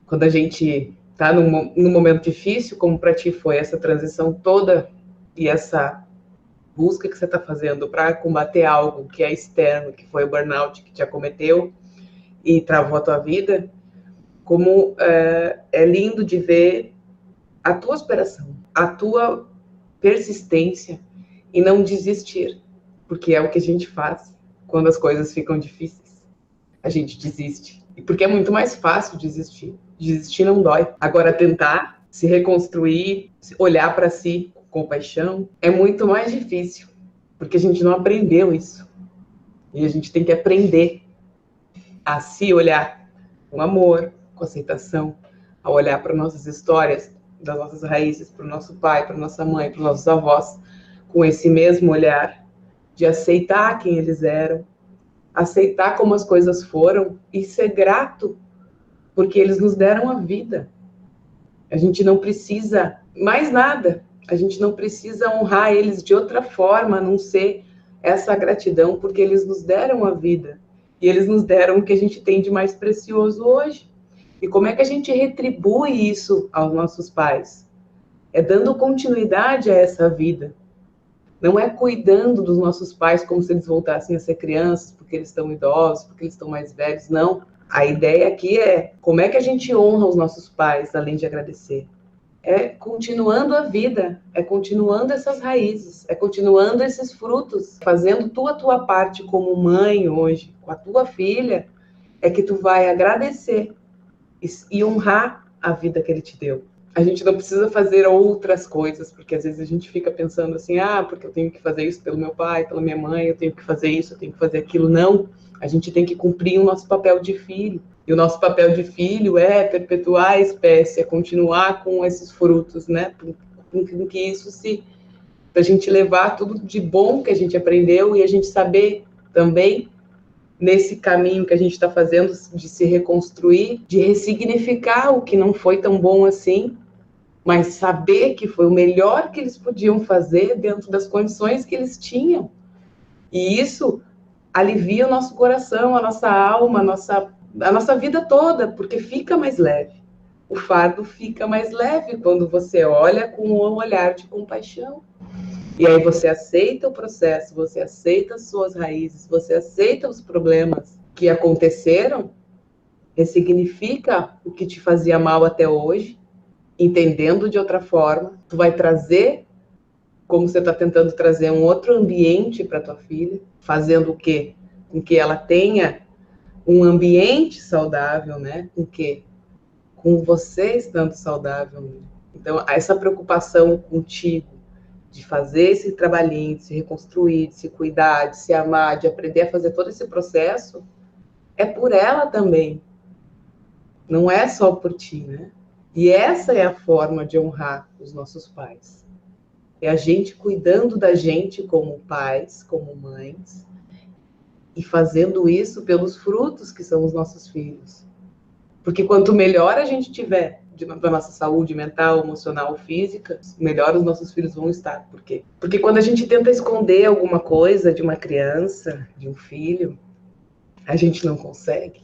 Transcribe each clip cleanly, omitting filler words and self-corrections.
quando a gente está num momento difícil, como para ti foi essa transição toda e essa busca que você está fazendo para combater algo que é externo, que foi o burnout que te acometeu e travou a tua vida, como é lindo de ver a tua superação, a tua persistência e não desistir, porque é o que a gente faz quando as coisas ficam difíceis. A gente desiste, porque é muito mais fácil desistir. Desistir não dói. Agora, tentar se reconstruir, olhar para si com compaixão, é muito mais difícil, porque a gente não aprendeu isso. E a gente tem que aprender a se olhar com amor, com aceitação, a olhar para nossas histórias, das nossas raízes, para o nosso pai, para nossa mãe, para os nossos avós, com esse mesmo olhar de aceitar quem eles eram, aceitar como as coisas foram e ser grato, porque eles nos deram a vida. A gente não precisa mais nada, a gente não precisa honrar eles de outra forma, a não ser essa gratidão, porque eles nos deram a vida. E eles nos deram o que a gente tem de mais precioso hoje. E como é que a gente retribui isso aos nossos pais? É dando continuidade a essa vida. Não é cuidando dos nossos pais como se eles voltassem a ser crianças, porque eles estão idosos, porque eles estão mais velhos. Não. A ideia aqui é como é que a gente honra os nossos pais, além de agradecer. É continuando a vida, é continuando essas raízes, é continuando esses frutos, fazendo a tua parte como mãe hoje, com a tua filha, é que tu vai agradecer e honrar a vida que ele te deu. A gente não precisa fazer outras coisas, porque às vezes a gente fica pensando assim, porque eu tenho que fazer isso pelo meu pai, pela minha mãe, eu tenho que fazer isso, eu tenho que fazer aquilo. Não, a gente tem que cumprir o nosso papel de filho. E o nosso papel de filho é perpetuar a espécie, é continuar com esses frutos, né? Com que isso se... Para a gente levar tudo de bom que a gente aprendeu e a gente saber também, nesse caminho que a gente está fazendo, de se reconstruir, de ressignificar o que não foi tão bom assim, mas saber que foi o melhor que eles podiam fazer dentro das condições que eles tinham. E isso alivia o nosso coração, a nossa alma, a nossa vida toda, porque fica mais leve. O fardo fica mais leve quando você olha com um olhar de compaixão. E aí você aceita o processo, você aceita as suas raízes, você aceita os problemas que aconteceram, ressignifica o que te fazia mal até hoje, entendendo de outra forma, tu vai trazer, como você está tentando trazer um outro ambiente para tua filha, fazendo o quê? Com que ela tenha um ambiente saudável, né? Com que? Com você estando saudável. Então, essa preocupação contigo, de fazer esse trabalhinho, de se reconstruir, de se cuidar, de se amar, de aprender a fazer todo esse processo, é por ela também. Não é só por ti, né? E essa é a forma de honrar os nossos pais. É a gente cuidando da gente como pais, como mães, e fazendo isso pelos frutos que são os nossos filhos. Porque quanto melhor a gente tiver da nossa saúde mental, emocional, física, melhor os nossos filhos vão estar. Por quê? Porque quando a gente tenta esconder alguma coisa de uma criança, de um filho, a gente não consegue.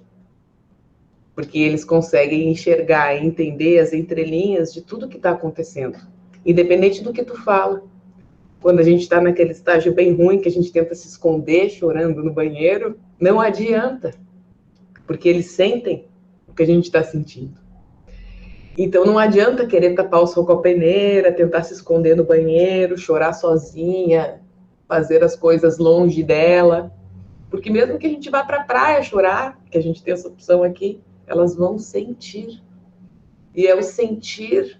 Porque eles conseguem enxergar e entender as entrelinhas de tudo que está acontecendo, independente do que tu fala. Quando a gente está naquele estágio bem ruim, que a gente tenta se esconder chorando no banheiro, não adianta, porque eles sentem o que a gente está sentindo. Então não adianta querer tapar o sol com a peneira, tentar se esconder no banheiro, chorar sozinha, fazer as coisas longe dela, porque mesmo que a gente vá para a praia chorar, que a gente tem essa opção aqui, elas vão sentir. E é o sentir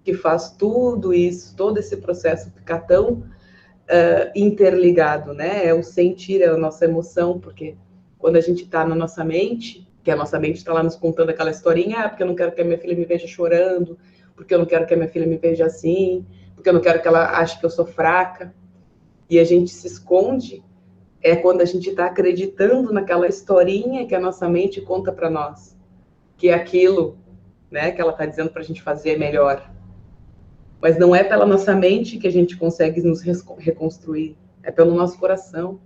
que faz tudo isso, todo esse processo ficar tão interligado, né? É o sentir, é a nossa emoção, porque quando a gente está na nossa mente, que a nossa mente está lá nos contando aquela historinha, porque eu não quero que a minha filha me veja chorando, porque eu não quero que a minha filha me veja assim, porque eu não quero que ela ache que eu sou fraca, e a gente se esconde, é quando a gente está acreditando naquela historinha que a nossa mente conta para nós, que é aquilo, né, que ela está dizendo para a gente fazer melhor. Mas não é pela nossa mente que a gente consegue nos reconstruir, é pelo nosso coração,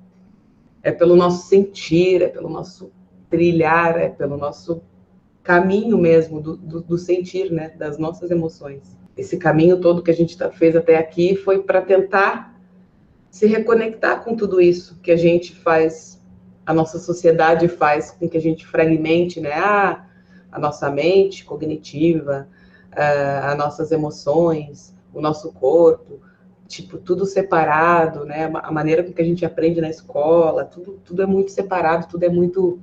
é pelo nosso sentir, é pelo nosso trilhar, é pelo nosso caminho mesmo do sentir, né, das nossas emoções. Esse caminho todo que a gente fez até aqui foi para tentar se reconectar com tudo isso que a gente faz, a nossa sociedade faz com que a gente fragmente, né, a nossa mente cognitiva, as nossas emoções, o nosso corpo, tipo, tudo separado, né, a maneira com que a gente aprende na escola, tudo é muito separado, tudo é muito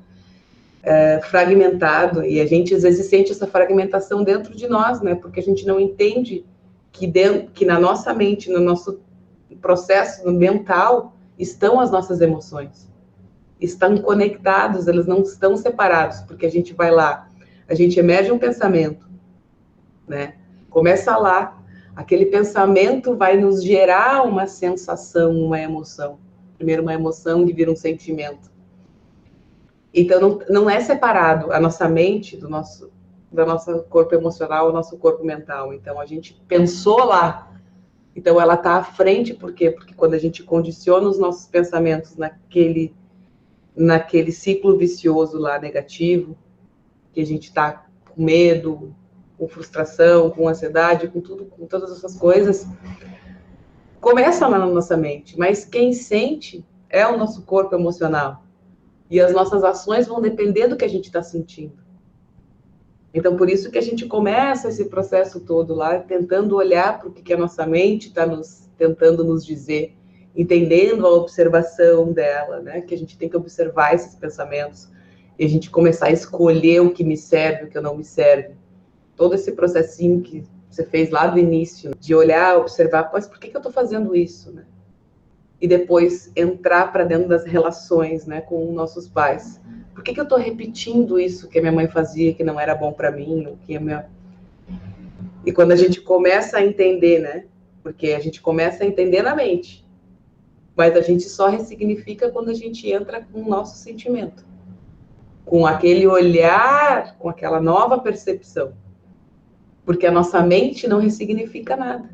fragmentado, e a gente às vezes sente essa fragmentação dentro de nós, né? Porque a gente não entende que na nossa mente, no nosso processo mental, estão as nossas emoções. Estão conectados, elas não estão separados, porque a gente vai lá, a gente emerge um pensamento, né? Começa lá, aquele pensamento vai nos gerar uma sensação, uma emoção. Primeiro uma emoção que vira um sentimento. Então, não é separado a nossa mente do nosso corpo emocional, o nosso corpo mental. Então, a gente pensou lá. Então, ela está à frente, por quê? Porque quando a gente condiciona os nossos pensamentos naquele ciclo vicioso lá negativo, que a gente está com medo, com frustração, com ansiedade, com tudo, com todas essas coisas, começa lá na nossa mente. Mas quem sente é o nosso corpo emocional. E as nossas ações vão depender do que a gente está sentindo. Então, por isso que a gente começa esse processo todo lá, tentando olhar para o que a nossa mente está tentando nos dizer, entendendo a observação dela, né? Que a gente tem que observar esses pensamentos e a gente começar a escolher o que me serve, o que não me serve. Todo esse processinho que você fez lá do início, de olhar, observar, mas por que eu estou fazendo isso, né? E depois entrar para dentro das relações, né, com nossos pais. Por que eu estou repetindo isso que a minha mãe fazia, que não era bom para mim? E quando a gente começa a entender, né, porque a gente começa a entender na mente, mas a gente só ressignifica quando a gente entra com o nosso sentimento, com aquele olhar, com aquela nova percepção. Porque a nossa mente não ressignifica nada.